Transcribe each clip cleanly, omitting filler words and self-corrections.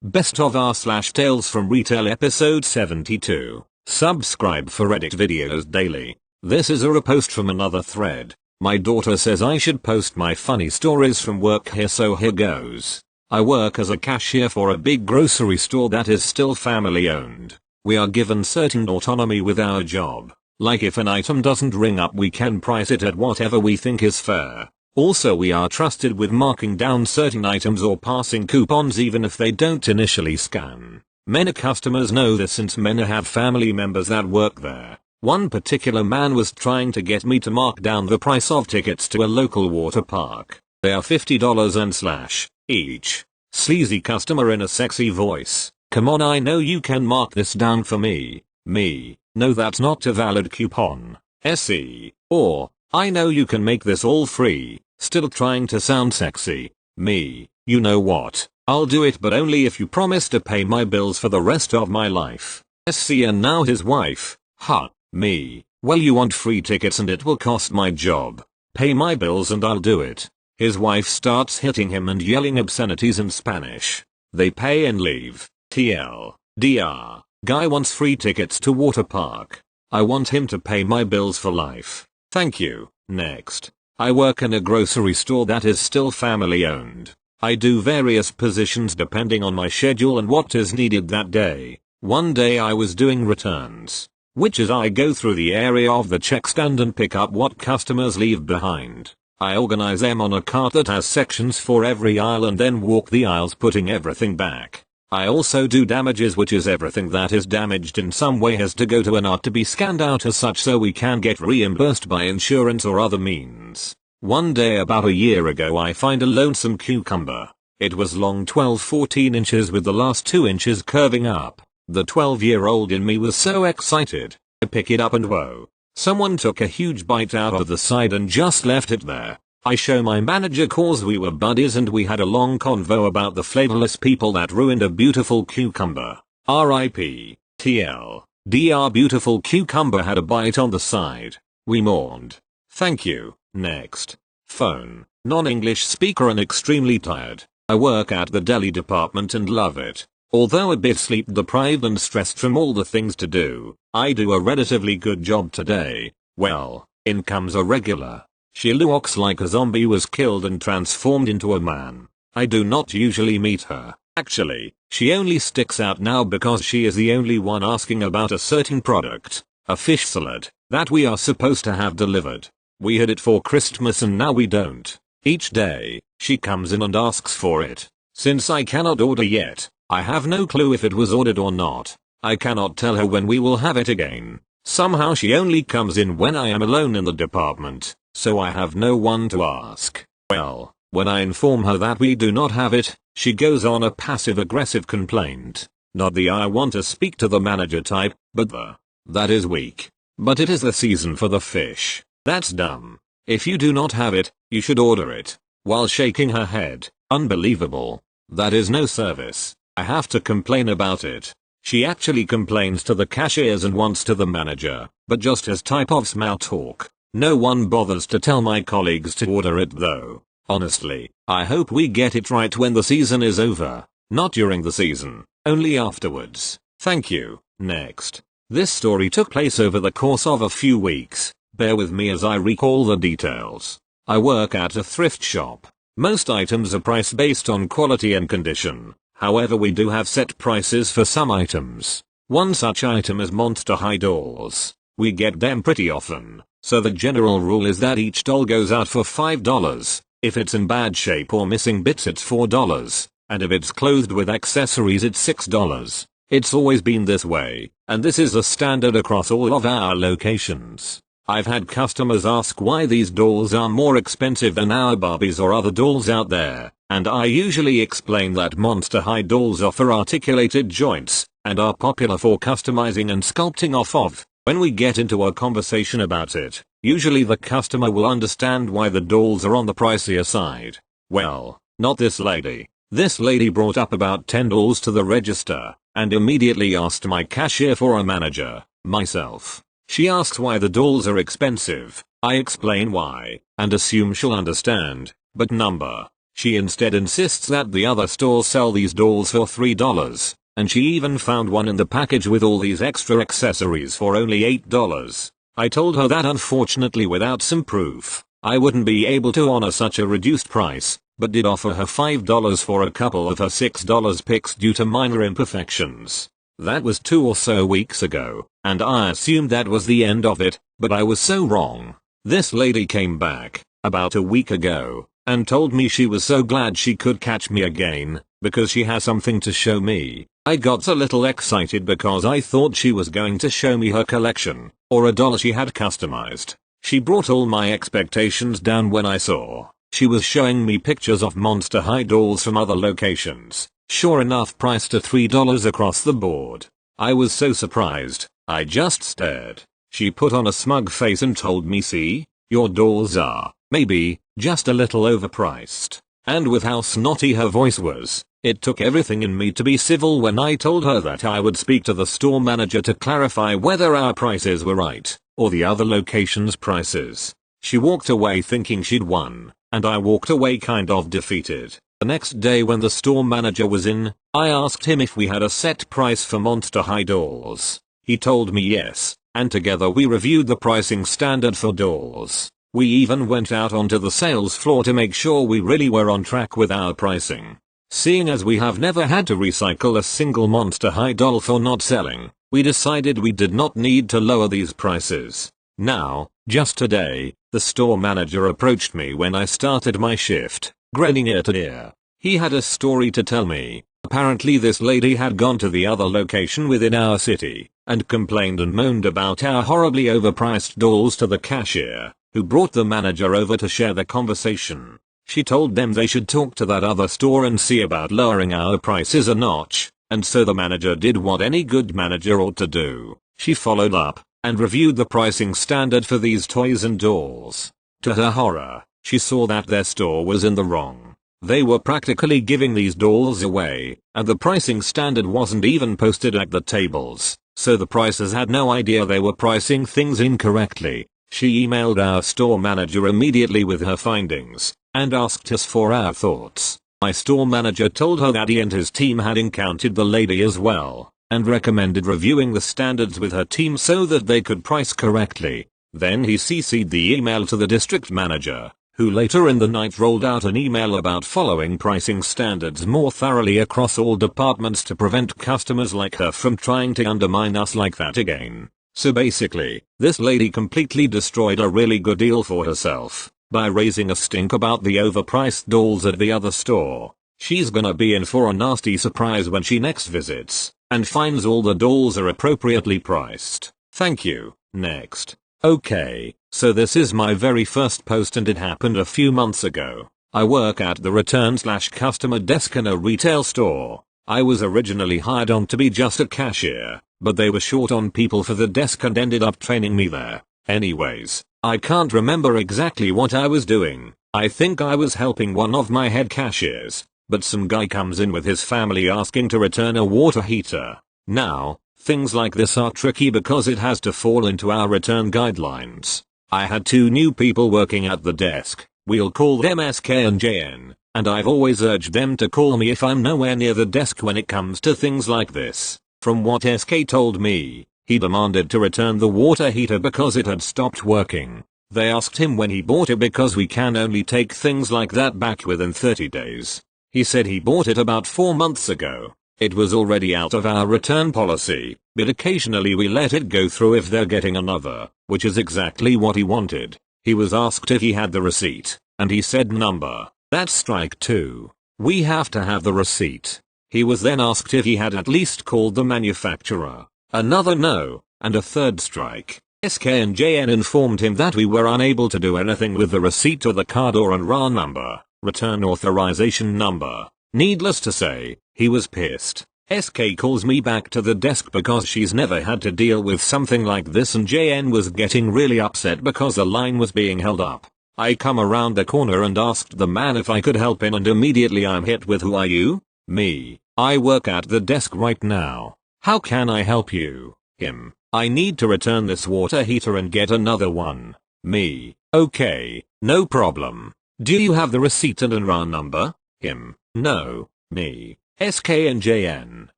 Best of r/Tales from Retail episode 72. Subscribe for edit videos daily. This is a repost from another thread. My daughter says I should post my funny stories from work here, so here goes. I work as a cashier for a big grocery store that is still family owned. We are given certain autonomy with our job. Like if an item doesn't ring up, we can price it at whatever we think is fair. Also, we are trusted with marking down certain items or passing coupons even if they don't initially scan. Many customers know this since many have family members that work there. One particular man was trying to get me to mark down the price of tickets to a local water park. They are $50 and each. Sleazy customer in a sexy voice. Come on, I know you can mark this down for me. No, that's not a valid coupon. SE. Or, I know you can make this all free. Still trying to sound sexy. You know what? I'll do it, but only if you promise to pay my bills for the rest of my life. SC. And now his wife. Well, you want free tickets and it will cost my job. Pay my bills and I'll do it. His wife starts hitting him and yelling obscenities in Spanish. They pay and leave. TLDR. Guy wants free tickets to water park. I want him to pay my bills for life. Thank you. Next. I work in a grocery store that is still family owned. I do various positions depending on my schedule and what is needed that day. One day I was doing returns, which is I go through the area of the check stand and pick up what customers leave behind. I organize them on a cart that has sections for every aisle and then walk the aisles putting everything back. I also do damages, which is everything that is damaged in some way has to go to an art to be scanned out as such so we can get reimbursed by insurance or other means. One day about a year ago I find a lonesome cucumber. It was long 12-14 inches with the last 2 inches curving up. The 12-year-old in me was so excited. I pick it up and whoa. Someone took a huge bite out of the side and just left it there. I show my manager cause we were buddies and we had a long convo about the flavorless people that ruined a beautiful cucumber. RIP. TLDR. Beautiful cucumber had a bite on the side. We mourned. Thank you. Next. Phone. Non-English speaker and extremely tired. I work at the deli department and love it. Although a bit sleep deprived and stressed from all the things to do, I do a relatively good job today. Well, in comes a regular. She looks like a zombie was killed and transformed into a man. I do not usually meet her. Actually, she only sticks out now because she is the only one asking about a certain product, a fish salad, that we are supposed to have delivered. We had it for Christmas and now we don't. Each day, she comes in and asks for it. Since I cannot order yet, I have no clue if it was ordered or not. I cannot tell her when we will have it again. Somehow she only comes in when I am alone in the department, so I have no one to ask. Well, when I inform her that we do not have it, she goes on a passive-aggressive complaint. Not the I want to speak to the manager type, but the that is weak. But it is the season for the fish. That's dumb. If you do not have it, you should order it. While shaking her head. Unbelievable. That is no service. I have to complain about it. She actually complains to the cashiers and wants to the manager, but just as type of small talk. No one bothers to tell my colleagues to order it though. Honestly, I hope we get it right when the season is over. Not during the season, only afterwards. Thank you. Next. This story took place over the course of a few weeks. Bear with me as I recall the details. I work at a thrift shop. Most items are priced based on quality and condition. However, we do have set prices for some items. One such item is Monster High dolls. We get them pretty often, so the general rule is that each doll goes out for $5. If it's in bad shape or missing bits it's $4, and if it's clothed with accessories it's $6. It's always been this way, and this is a standard across all of our locations. I've had customers ask why these dolls are more expensive than our Barbies or other dolls out there, and I usually explain that Monster High dolls offer articulated joints, and are popular for customizing and sculpting off of. When we get into a conversation about it, usually the customer will understand why the dolls are on the pricier side. Well, not this lady. This lady brought up about 10 dolls to the register, and immediately asked my cashier for a manager, myself. She asks why the dolls are expensive. I explain why, and assume she'll understand, but number. She instead insists that the other stores sell these dolls for $3, and she even found one in the package with all these extra accessories for only $8. I told her that unfortunately without some proof, I wouldn't be able to honor such a reduced price, but did offer her $5 for a couple of her $6 picks due to minor imperfections. That was 2 or so weeks ago, and I assumed that was the end of it, but I was so wrong. This lady came back, about a week ago, and told me she was so glad she could catch me again, because she has something to show me. I got a little excited because I thought she was going to show me her collection, or a doll she had customized. She brought all my expectations down when I saw she was showing me pictures of Monster High dolls from other locations, sure enough priced at $3 across the board. I was so surprised, I just stared. She put on a smug face and told me, see, your dolls are, maybe, just a little overpriced. And with how snotty her voice was, it took everything in me to be civil when I told her that I would speak to the store manager to clarify whether our prices were right, or the other location's prices. She walked away thinking she'd won, and I walked away kind of defeated. The next day when the store manager was in, I asked him if we had a set price for Monster High dolls. He told me yes, and together we reviewed the pricing standard for dolls. We even went out onto the sales floor to make sure we really were on track with our pricing. Seeing as we have never had to recycle a single Monster High doll for not selling, we decided we did not need to lower these prices. Now, just today, the store manager approached me when I started my shift, grinning ear to ear. He had a story to tell me. Apparently this lady had gone to the other location within our city, and complained and moaned about our horribly overpriced dolls to the cashier, who brought the manager over to share the conversation. She told them they should talk to that other store and see about lowering our prices a notch, and so the manager did what any good manager ought to do. She followed up, and reviewed the pricing standard for these toys and dolls. To her horror, she saw that their store was in the wrong. They were practically giving these dolls away, and the pricing standard wasn't even posted at the tables, so the prices had no idea they were pricing things incorrectly. She emailed our store manager immediately with her findings, and asked us for our thoughts. My store manager told her that he and his team had encountered the lady as well, and recommended reviewing the standards with her team so that they could price correctly. Then he CC'd the email to the district manager, who later in the night rolled out an email about following pricing standards more thoroughly across all departments to prevent customers like her from trying to undermine us like that again. So basically, this lady completely destroyed a really good deal for herself by raising a stink about the overpriced dolls at the other store. She's gonna be in for a nasty surprise when she next visits, and finds all the dolls are appropriately priced. Thank you. Next. Okay, so this is my very first post and it happened a few months ago. I work at the return/customer desk in a retail store. I was originally hired on to be just a cashier, but they were short on people for the desk and ended up training me there. Anyways, I can't remember exactly what I was doing. I think I was helping one of my head cashiers, but some guy comes in with his family asking to return a water heater. Now, things like this are tricky because it has to fall into our return guidelines. I had 2 new people working at the desk. We'll call them SK and JN, and I've always urged them to call me if I'm nowhere near the desk when it comes to things like this. From what SK told me, he demanded to return the water heater because it had stopped working. They asked him when he bought it because we can only take things like that back within 30 days. He said he bought it about 4 months ago. It was already out of our return policy, but occasionally we let it go through if they're getting another, which is exactly what he wanted. He was asked if he had the receipt, and he said number. That's strike 2. We have to have the receipt. He was then asked if he had at least called the manufacturer. Another no, and a third strike. SK and JN informed him that we were unable to do anything with the receipt or the card or an RA number, return authorization number. Needless to say, he was pissed. SK calls me back to the desk because she's never had to deal with something like this and JN was getting really upset because the line was being held up. I come around the corner and asked the man if I could help him and immediately I'm hit with who are you? Me. I work at the desk right now. How can I help you? Him. I need to return this water heater and get another one. Me. Okay, no problem. Do you have the receipt and NRA number? Him. No. Me. SKNJN.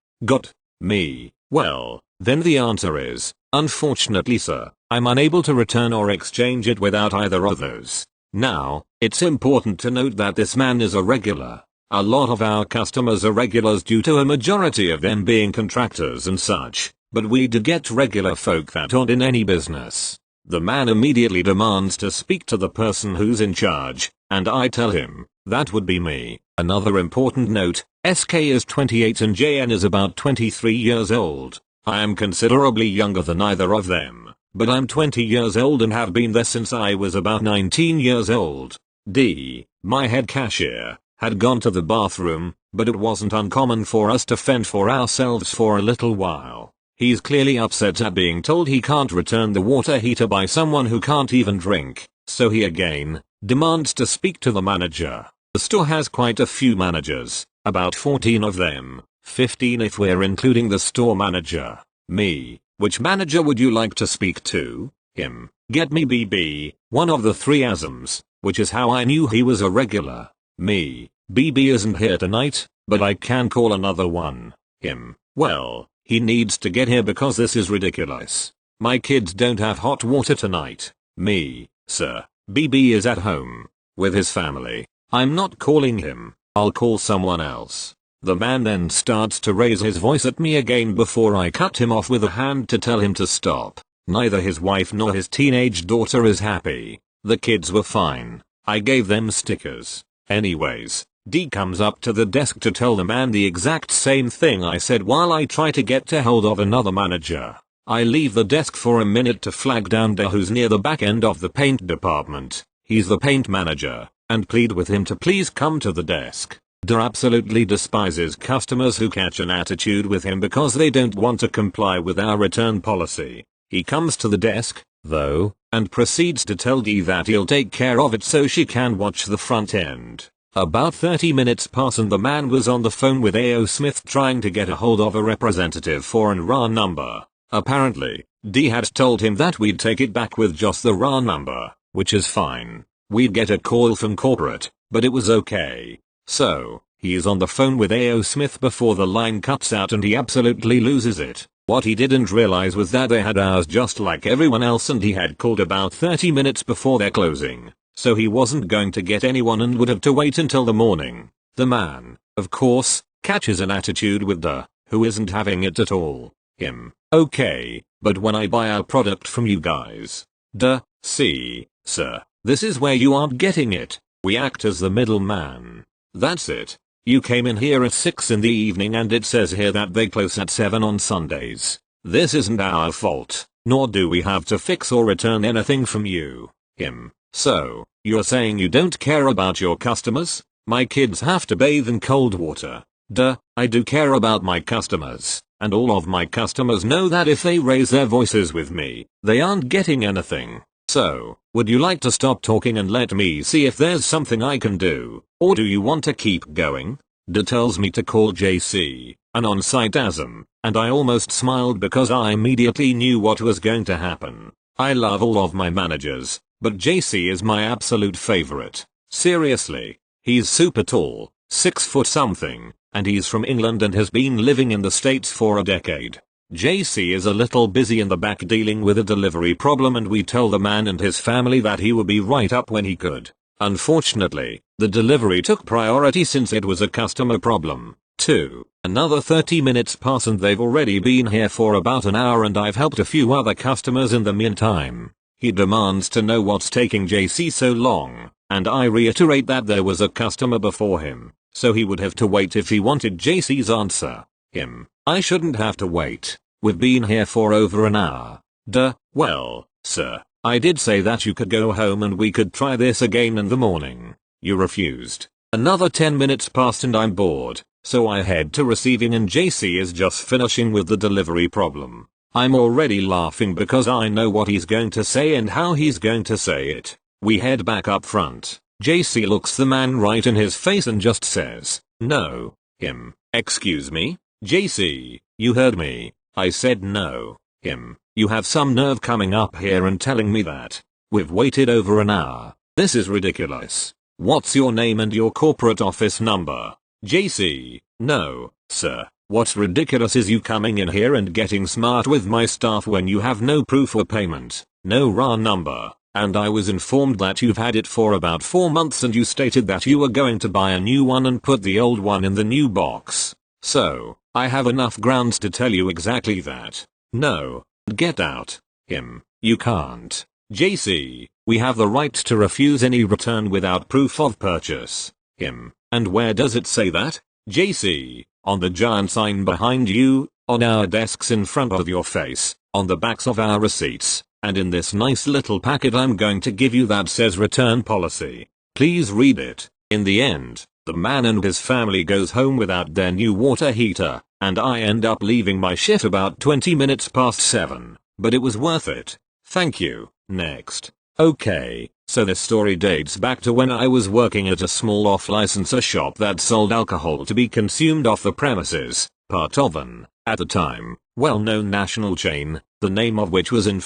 Got. Me. Well, then the answer is, unfortunately sir, I'm unable to return or exchange it without either of those. Now, it's important to note that this man is a regular. A lot of our customers are regulars due to a majority of them being contractors and such, but we do get regular folk that aren't in any business. The man immediately demands to speak to the person who's in charge, and I tell him, that would be me. Another important note, SK is 28 and JN is about 23 years old. I am considerably younger than either of them, but I'm 20 years old and have been there since I was about 19 years old. D, my head cashier, had gone to the bathroom, but it wasn't uncommon for us to fend for ourselves for a little while. He's clearly upset at being told he can't return the water heater by someone who can't even drink, so he again demands to speak to the manager. The store has quite a few managers, about 14 of them, 15 if we're including the store manager. Me, which manager would you like to speak to? Him, get me BB, one of the three ASMs, which is how I knew he was a regular. Me, BB isn't here tonight, but I can call another one. Him, well, he needs to get here because this is ridiculous. My kids don't have hot water tonight. Me, sir, BB is at home, with his family. I'm not calling him, I'll call someone else. The man then starts to raise his voice at me again before I cut him off with a hand to tell him to stop. Neither his wife nor his teenage daughter is happy. The kids were fine. I gave them stickers. Anyways, D comes up to the desk to tell the man the exact same thing I said while I try to get a hold of another manager. I leave the desk for a minute to flag down D who's near the back end of the paint department. He's the paint manager, and plead with him to please come to the desk. D absolutely despises customers who catch an attitude with him because they don't want to comply with our return policy. He comes to the desk, though, and proceeds to tell D that he'll take care of it so she can watch the front end. About 30 minutes pass and the man was on the phone with A.O. Smith trying to get a hold of a representative for an RA number. Apparently, D had told him that we'd take it back with just the RA number, which is fine. We'd get a call from corporate, but it was okay. So, he's on the phone with A.O. Smith before the line cuts out and he absolutely loses it. What he didn't realize was that they had hours just like everyone else and he had called about 30 minutes before their closing. So he wasn't going to get anyone and would have to wait until the morning. The man, of course, catches an attitude with D, who isn't having it at all. Him, okay, but when I buy our product from you guys. D, see, sir, this is where you aren't getting it. We act as the middleman. That's it. You came in here at 6 in the evening and it says here that they close at 7 on Sundays. This isn't our fault, nor do we have to fix or return anything from you. Him, so, you're saying you don't care about your customers? My kids have to bathe in cold water. D, I do care about my customers, and all of my customers know that if they raise their voices with me, they aren't getting anything. So, would you like to stop talking and let me see if there's something I can do, or do you want to keep going? D tells me to call JC, an on-site ASM, and I almost smiled because I immediately knew what was going to happen. I love all of my managers, but JC is my absolute favorite. Seriously, he's super tall, 6 foot something, and he's from England and has been living in the States for a decade. JC is a little busy in the back dealing with a delivery problem and we tell the man and his family that he will be right up when he could. Unfortunately, the delivery took priority since it was a customer problem. 2. Another 30 minutes pass and they've already been here for about an hour and I've helped a few other customers in the meantime. He demands to know what's taking JC so long, and I reiterate that there was a customer before him, so he would have to wait if he wanted JC's answer. Him, I shouldn't have to wait. We've been here for over an hour. D, well, sir, I did say that you could go home and we could try this again in the morning. You refused. Another 10 minutes passed and I'm bored, so I head to receiving and JC is just finishing with the delivery problem. I'm already laughing because I know what he's going to say and how he's going to say it. We head back up front. JC looks the man right in his face and just says, no. Him, excuse me? JC, you heard me. I said no. Him, you have some nerve coming up here and telling me that. We've waited over an hour. This is ridiculous. What's your name and your corporate office number? JC. No, sir. What's ridiculous is you coming in here and getting smart with my staff when you have no proof or payment, no RA number, and I was informed that you've had it for about 4 months and you stated that you were going to buy a new one and put the old one in the new box. So, I have enough grounds to tell you exactly that. No. Get out. Him. You can't. JC. We have the right to refuse any return without proof of purchase. Him. And where does it say that? JC. On the giant sign behind you, on our desks in front of your face, on the backs of our receipts, and in this nice little packet I'm going to give you that says return policy. Please read it. In the end, the man and his family goes home without their new water heater, and I end up leaving my shift about 20 minutes past 7, but it was worth it. Thank you. Next. Okay, so this story dates back to when I was working at a small off-licenser shop that sold alcohol to be consumed off the premises, part of an, at the time, well-known national chain, the name of which was in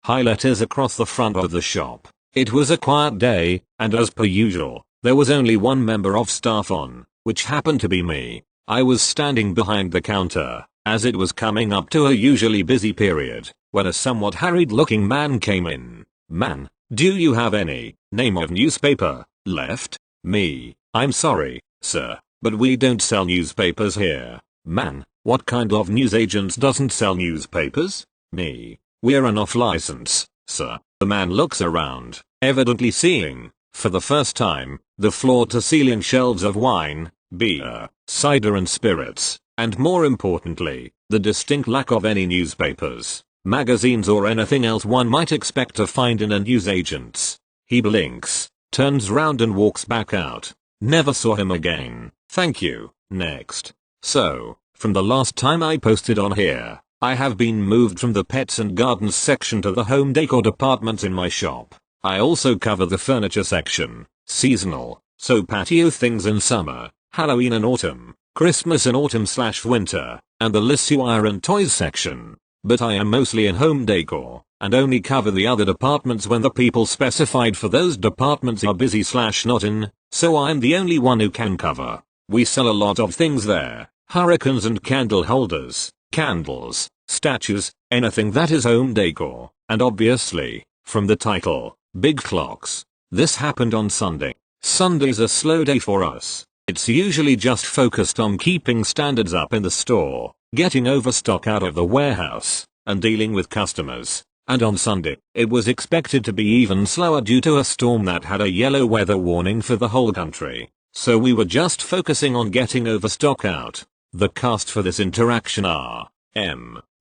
high letters across the front of the shop. It was a quiet day, and as per usual, there was only one member of staff on, which happened to be me. I was standing behind the counter, as it was coming up to a usually busy period, when a somewhat harried-looking man came in. Man, do you have any name of newspaper left? Me. I'm sorry, sir, but we don't sell newspapers here. Man, what kind of newsagent doesn't sell newspapers? Me. We're an off-license, sir. The man looks around, evidently seeing, for the first time, the floor-to-ceiling shelves of wine, beer, cider and spirits, and more importantly, the distinct lack of any newspapers, magazines or anything else one might expect to find in a newsagent's. He blinks, turns round and walks back out. Never saw him again. Thank you. Next. So, from the last time I posted on here, I have been moved from the pets and gardens section to the home decor department in my shop. I also cover the furniture section, seasonal, so patio things in summer, Halloween and autumn, Christmas and autumn/winter, and the Lissuire and toys section. But I am mostly in home decor, and only cover the other departments when the people specified for those departments are busy/not in, so I'm the only one who can cover. We sell a lot of things there, hurricanes and candle holders, candles, statues, anything that is home decor, and obviously, from the title, big clocks. This happened on Sunday. Sunday's a slow day for us. It's usually just focused on keeping standards up in the store, getting overstock out of the warehouse, and dealing with customers. And on Sunday, it was expected to be even slower due to a storm that had a yellow weather warning for the whole country. So we were just focusing on getting overstock out. The cast for this interaction are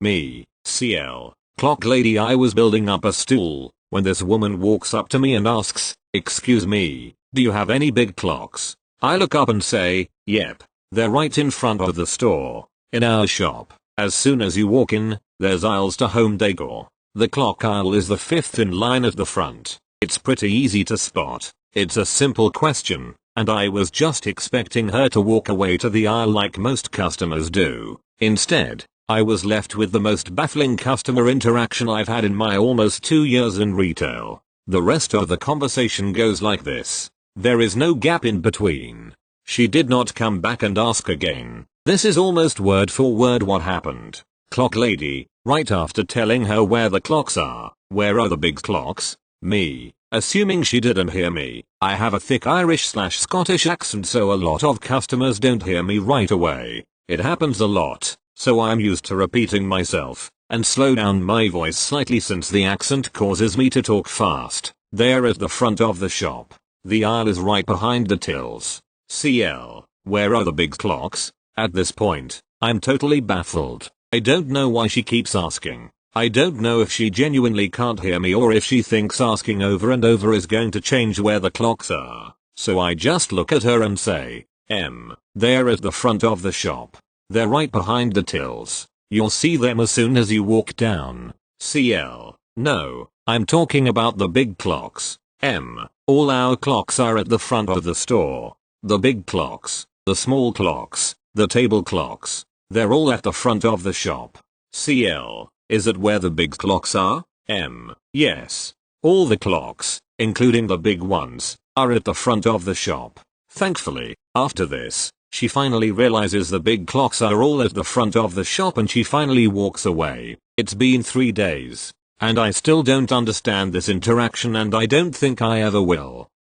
me, CL, clock lady. I was building up a stool when this woman walks up to me and asks, "Excuse me, do you have any big clocks?" I look up and say, "Yep, they're right in front of the store." In our shop, as soon as you walk in, there's aisles to home decor. The clock aisle is the fifth in line at the front. It's pretty easy to spot. It's a simple question, and I was just expecting her to walk away to the aisle like most customers do. Instead, I was left with the most baffling customer interaction I've had in my almost 2 years in retail. The rest of the conversation goes like this. There is no gap in between. She did not come back and ask again. This is almost word for word what happened. Clock lady, right after telling her where the clocks are, "Where are the big clocks?" Me, assuming she didn't hear me. I have a thick Irish/Scottish accent, so a lot of customers don't hear me right away. It happens a lot, so I'm used to repeating myself, and slow down my voice slightly since the accent causes me to talk fast. There at the front of the shop. The aisle is right behind the tills. CL, where are the big clocks? At this point, I'm totally baffled. I don't know why she keeps asking. I don't know if she genuinely can't hear me or if she thinks asking over and over is going to change where the clocks are. So I just look at her and say, they're at the front of the shop. They're right behind the tills. You'll see them as soon as you walk down. CL, no, I'm talking about the big clocks. All our clocks are at the front of the store. The big clocks, the small clocks, the table clocks, they're all at the front of the shop. CL, is it where the big clocks are? Yes. All the clocks, including the big ones, are at the front of the shop. Thankfully, after this, she finally realizes the big clocks are all at the front of the shop and she finally walks away. It's been 3 days. And I still don't understand this interaction and I don't think I ever will.